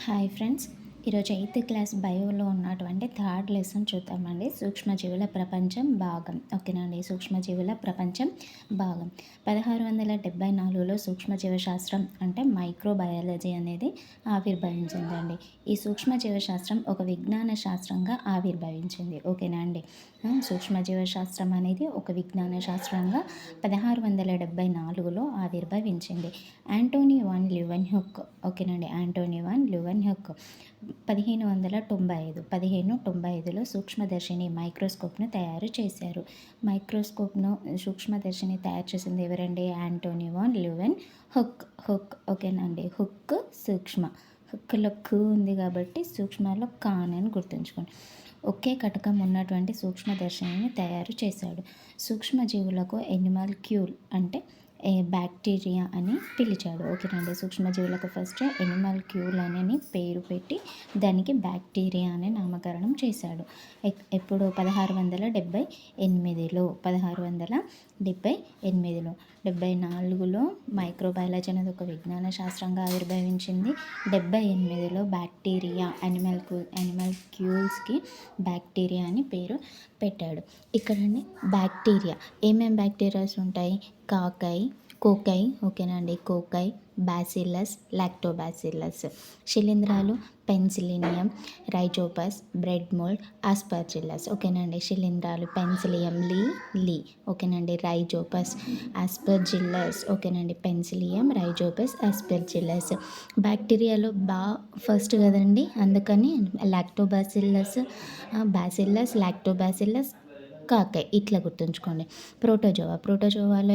Hi friends, ఈరోజు 8th class బయోలో ఉన్నటువంటి third lesson చూద్దామండి. సూక్ష్మజీవుల ప్రపంచం భాగం. ఓకేనండి, సూక్ష్మజీవుల ప్రపంచం భాగం 1674లో సూక్ష్మజీవ శాస్త్రం అంటే మైక్రోబయాలజీ అనేది ఆవిర్భవించిందండి. ఈ సూక్ష్మజీవ శాస్త్రం ఒక విజ్ఞాన శాస్త్రంగా ఆవిర్భవించింది. ఓకేనా అండి. సూక్ష్మజీవ శాస్త్రం అనేది ఒక విజ్ఞాన శాస్త్రంగా 1674లో ఆవిర్భవించింది. Antonie van Leeuwenhoek. ఓకేనండి, యాంటోనీ వాన్ ల్యూవెన్హుక్ 1595లో సూక్ష్మదర్శిని మైక్రోస్కోప్ను తయారు చేశారు. సూక్ష్మదర్శిని తయారు చేసింది ఎవరండి? Antonie van Leeuwenhoek. ఓకేనండి, హుక్ సూక్ష్మ. హుక్లో కు ఉంది కాబట్టి సూక్ష్మలో కాన్ అని గుర్తుంచుకోండి. ఒకే కటకం ఉన్నటువంటి సూక్ష్మదర్శినిని తయారు చేశాడు. సూక్ష్మజీవులకు ఎనిమల్క్యూల్ అంటే బ్యాక్టీరియా అని పిలిచాడు. ఓకేనండి, సూక్ష్మజీవులకు ఫస్ట్ ఎనిమల్క్యూల్ అని పేరు పెట్టి దానికి బ్యాక్టీరియా అనే నామకరణం చేశాడు. ఎప్పుడు? 1678లో 74లో మైక్రోబయాలజీ అనేది ఒక విజ్ఞాన శాస్త్రంగా ఆవిర్భవించింది. 78లో బ్యాక్టీరియా ఎనిమల్క్యూల్స్కి బ్యాక్టీరియా అని పేరు పెట్టాడు. ఇక్కడండి బ్యాక్టీరియా ఏమేం బ్యాక్టీరియాస్ ఉంటాయి? కోకై. ఓకేనండి, కోకై, బ్యాసిల్లస్, లాక్టోబాసిల్లస్. శిలీంధ్రాలు penicillium, rhizopus, bread mould, aspergillus. ఓకేనండి, శిలీంధ్రాలు పెన్సిలియం లీ. ఓకేనండి, రైజోపస్, ఆస్పర్జిల్లస్. ఓకేనండి, పెన్సిలియం, రైజోపస్, ఆస్పర్జిల్లస్. బ్యాక్టీరియాలో ఫస్ట్ కదండి, అందుకని లాక్టోబాసిల్లస్, బాసిల్లస్, లాక్టోబాసిల్లస్, కాకై ఇట్లా గుర్తుంచుకోండి. ప్రోటోజోవాలో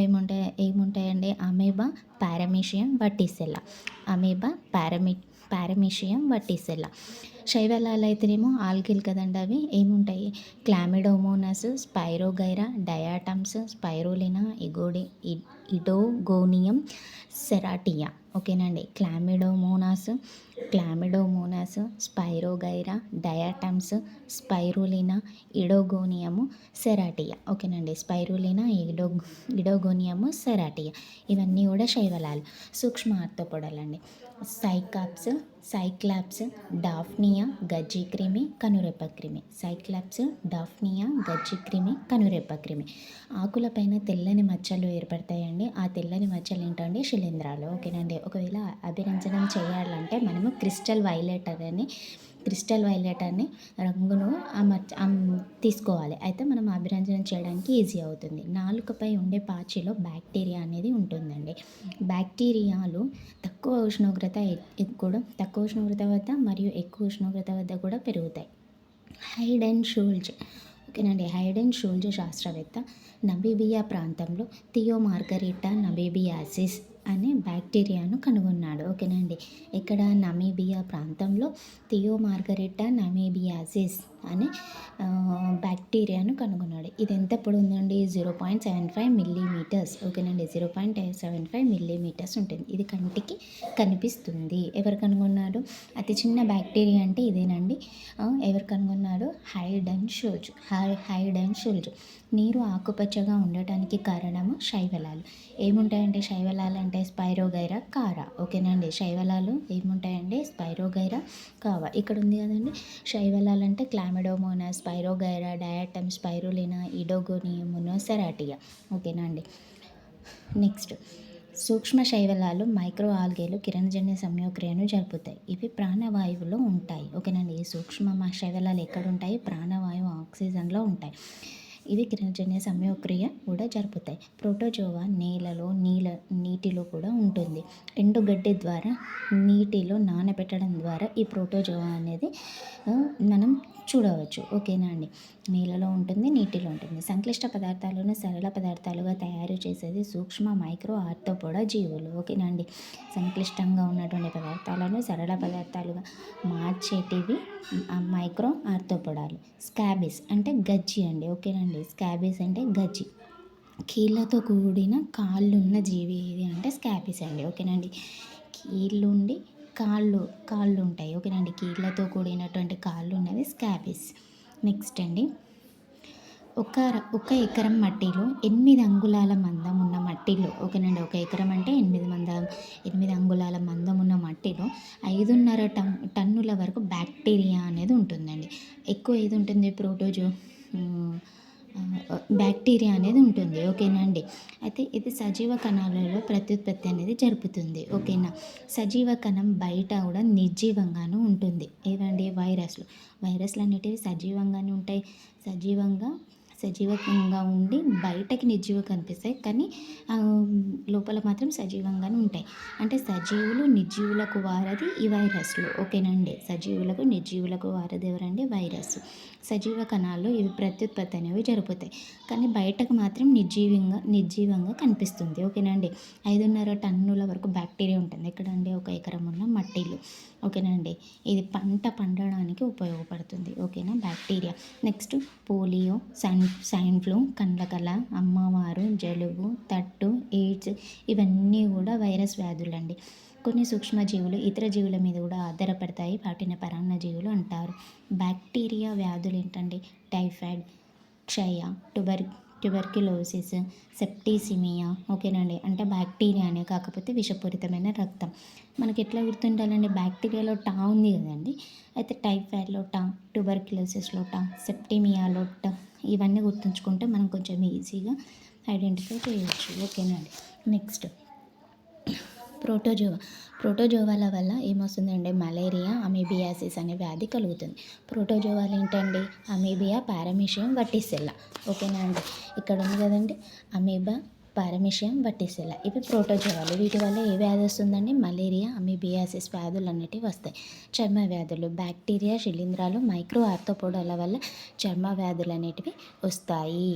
ఏముంటాయండి? Amoeba, paramecium, vorticella. Amoeba, paramecium, vorticella. శైవలాలు అయితేనేమో ఆల్గిల్ కదండి, అవి ఏముంటాయి? Chlamydomonas, spirogyra, diatoms, spirulina, oedogonium, serratia. ఓకేనండి, chlamydomonas, spirogyra, diatoms, spirulina, oedogonium, serratia. ఓకేనండి, స్పైరులినా, ఇడోగోనియము, సెరాటియా. ఇవన్నీ కూడా శైవలాలు. సూక్ష్మ ఆర్తోపోడలండి. Cyclops, daphnia, గజ్జిక్రిమి, కనురెప్పక్రిమి. కనురెప్పక్రిమి. ఆకులపైన తెల్లని మచ్చలు ఏర్పడతాయండి. ఆ తెల్లని మచ్చలు ఏంటండి? శిలీంధ్రాలు. ఓకేనండి, ఒకవేళ అభిరంజనం చేయాలంటే మనము క్రిస్టల్ వైలెట్ అని రంగును తీసుకోవాలి. అయితే మనం అభిరంజనం చేయడానికి ఈజీ అవుతుంది. నాలుకపై ఉండే పాచిలో బ్యాక్టీరియా అనేది ఉంటుందండి. బ్యాక్టీరియాలు తక్కువ ఉష్ణోగ్రత వద్ద మరియు ఎక్కువ ఉష్ణోగ్రత వద్ద కూడా పెరుగుతాయి. హైడెన్ షూల్జ్ శాస్త్రవేత్త నమీబియా ప్రాంతంలో థియోమార్గరిటా నమీబియాసిస్ అనే బ్యాక్టీరియాను కనుగొన్నాడు. ఓకేనండి, ఇక్కడ నమీబియా ప్రాంతంలో థియోమార్గరిటా నమీబియాసిస్ అనే బ్యాక్టీరియాను కనుగొన్నాడు. ఇది ఎంత పొడవు ఉందండి? 0.75 మిల్లీమీటర్స్. ఓకేనండి, 0.75 మిల్లీమీటర్స్ ఉంటుంది. ఇది కంటికి కనిపిస్తుంది. ఎవరు కనుగొన్నారు? అతి చిన్న బ్యాక్టీరియా అంటే ఇదేనండి. ఎవరు కనుగొన్నారు? Hayden Schultze. నీరు ఆకుపచ్చగా ఉండటానికి కారణము శైవలాలు. ఏముంటాయంటే శైవలాలు అంటే స్పైరోగైరా, కారా. ఓకేనండి, శైవలాలు ఏముంటాయండి? స్పైరోగైరా, కావా. ఇక్కడ ఉంది కదండి, శైవలాలు అంటే క్లామిడోమోనాస్, స్పైరోగైరా, డయాటమ్, స్పైరులినా, ఇడోగోనియమును, సెరాటియా. ఓకేనండి. నెక్స్ట్, సూక్ష్మ శైవలాలు మైక్రో ఆల్గేలు కిరణజన్య సంయోక్రియను జరుపుతాయి. ఇవి ప్రాణవాయువులో ఉంటాయి. ఓకేనండి, ఈ సూక్ష్మ శైవలాలు ఎక్కడ ఉంటాయి? ప్రాణవాయువు ఆక్సిజన్లో ఉంటాయి. ఇవి కిరణజన్య సంయోక్రియ కూడా జరుపుతాయి. ప్రోటోజోవా నేలలో నీటిలో కూడా ఉంటుంది. ఎండుగడ్డి ద్వారా నీటిలో నానబెట్టడం ద్వారా ఈ ప్రోటోజోవా అనేది మనం చూడవచ్చు. ఓకేనా అండి, నీళ్ళలో ఉంటుంది, నీటిలో ఉంటుంది. సంక్లిష్ట పదార్థాలను సరళ పదార్థాలుగా తయారు చేసేది సూక్ష్మ మైక్రో ఆర్థోపోడా జీవులు. ఓకేనా అండి, సంక్లిష్టంగా ఉన్నటువంటి పదార్థాలను సరళ పదార్థాలుగా మార్చేటివి మైక్రో ఆర్థోపోడాలు. స్కాబీస్ అంటే గజ్జి అండి. ఓకేనండి, స్కాబీస్ అంటే గజ్జి. కీళ్ళతో కూడిన కాళ్ళున్న జీవి ఏది అంటే స్కాబీస్ అండి. ఓకేనండి, కీళ్ళుండి కాళ్ళు ఉంటాయి. ఓకేనండి, కీళ్ళతో కూడినటువంటి కాళ్ళు ఉన్నది స్కాబీస్. నెక్స్ట్ అండి, ఒక ఎకరం మట్టిలో 8 అంగుళాల మందం ఉన్న మట్టిలో ఓకేనండి. ఒక ఎకరం అంటే 8 అంగుళాల మందం ఉన్న మట్టిలో 5.5 టన్నుల వరకు బ్యాక్టీరియా అనేది ఉంటుందండి. ఎక్కువ ఏది ఉంటుంది హ్మ్. బ్యాక్టీరియా అనేది ఉంటుంది. ఓకేనా అండి. అయితే ఇది సజీవ కణాలలో ప్రత్యుత్పత్తి అనేది జరుపుతుంది. ఓకేనా. సజీవ కణం బయట కూడా నిర్జీవంగాను ఉంటుంది. ఏవండి వైరస్లు అనేటివి సజీవంగానే ఉంటాయి. సజీవంగా ఉండి బయటకి నిర్జీవం కనిపిస్తాయి. కానీ లోపల మాత్రం సజీవంగానే ఉంటాయి. అంటే సజీవులు నిర్జీవులకు వారధి ఈ వైరస్లు. ఓకేనండి. సజీవులకు నిర్జీవులకు వారధి ఎవరండి? వైరస్. సజీవ కణాల్లో ఇవి ప్రత్యుత్పత్తి అనేవి జరుపుతాయి. కానీ బయటకు మాత్రం నిర్జీవంగా కనిపిస్తుంది. ఓకేనండి. 5.5 టన్నుల వరకు బ్యాక్టీరియా ఉంటుంది. ఎక్కడండి? ఒక ఎకరం ఉన్న మట్టిలో. ఓకేనండి. ఇది పంట పండడానికి ఉపయోగపడుతుంది. ఓకేనా. Bacteria. Next polio, swine flu, కండ్లకల, అమ్మవారు, జలుబు, తట్టు, ఎయిడ్స్ ఇవన్నీ కూడా వైరస్ వ్యాధులండి. కొన్ని సూక్ష్మజీవులు ఇతర జీవుల మీద కూడా ఆధారపడతాయి. వాటిని పరాన్నజీవులు అంటారు. బ్యాక్టీరియా వ్యాధులు ఏంటండి? టైఫాయిడ్, క్షయ, ట్యూబర్క్యులోసిస్, సెప్టిసిమియా. ఓకేనండి. అంటే బ్యాక్టీరియానే కాకపోతే విషపూరితమైన రక్తం. మనకి ఎట్లా గుర్తుండాలండి? బ్యాక్టీరియాలో టా ఉంది కదండి. అయితే టైఫాయిడ్లో టా, ట్యూబర్క్యులోసిస్లో టా, సెప్టిమియాలో టా ఇవన్నీ గుర్తుంచుకుంటే మనం కొంచెం ఈజీగా ఐడెంటిఫై చేయొచ్చు. ఓకేనండి. నెక్స్ట్ ప్రోటోజోవాల వల్ల ఏమొస్తుందంటే మలేరియా, అమీబియాసిస్ అనే వ్యాధి కలుగుతుంది. ప్రోటోజోవాలు ఏంటండి? Amoeba, paramecium, vorticella. ఓకేనా అండి. ఇక్కడ ఉంది కదండి అమీబా, పారామీషియం, వట్టిసెల్ల ఇవి ప్రోటోజోవాలు. వీటి వల్ల ఏ వ్యాధి వస్తుందండి? మలేరియా, అమీబియాసిస్ వ్యాధులు అనేటివి వస్తాయి. చర్మ వ్యాధులు, బ్యాక్టీరియా, శిలీంధ్రాలు, మైక్రో ఆర్థోపోడాల వల్ల చర్మ వ్యాధులు అనేటివి వస్తాయి.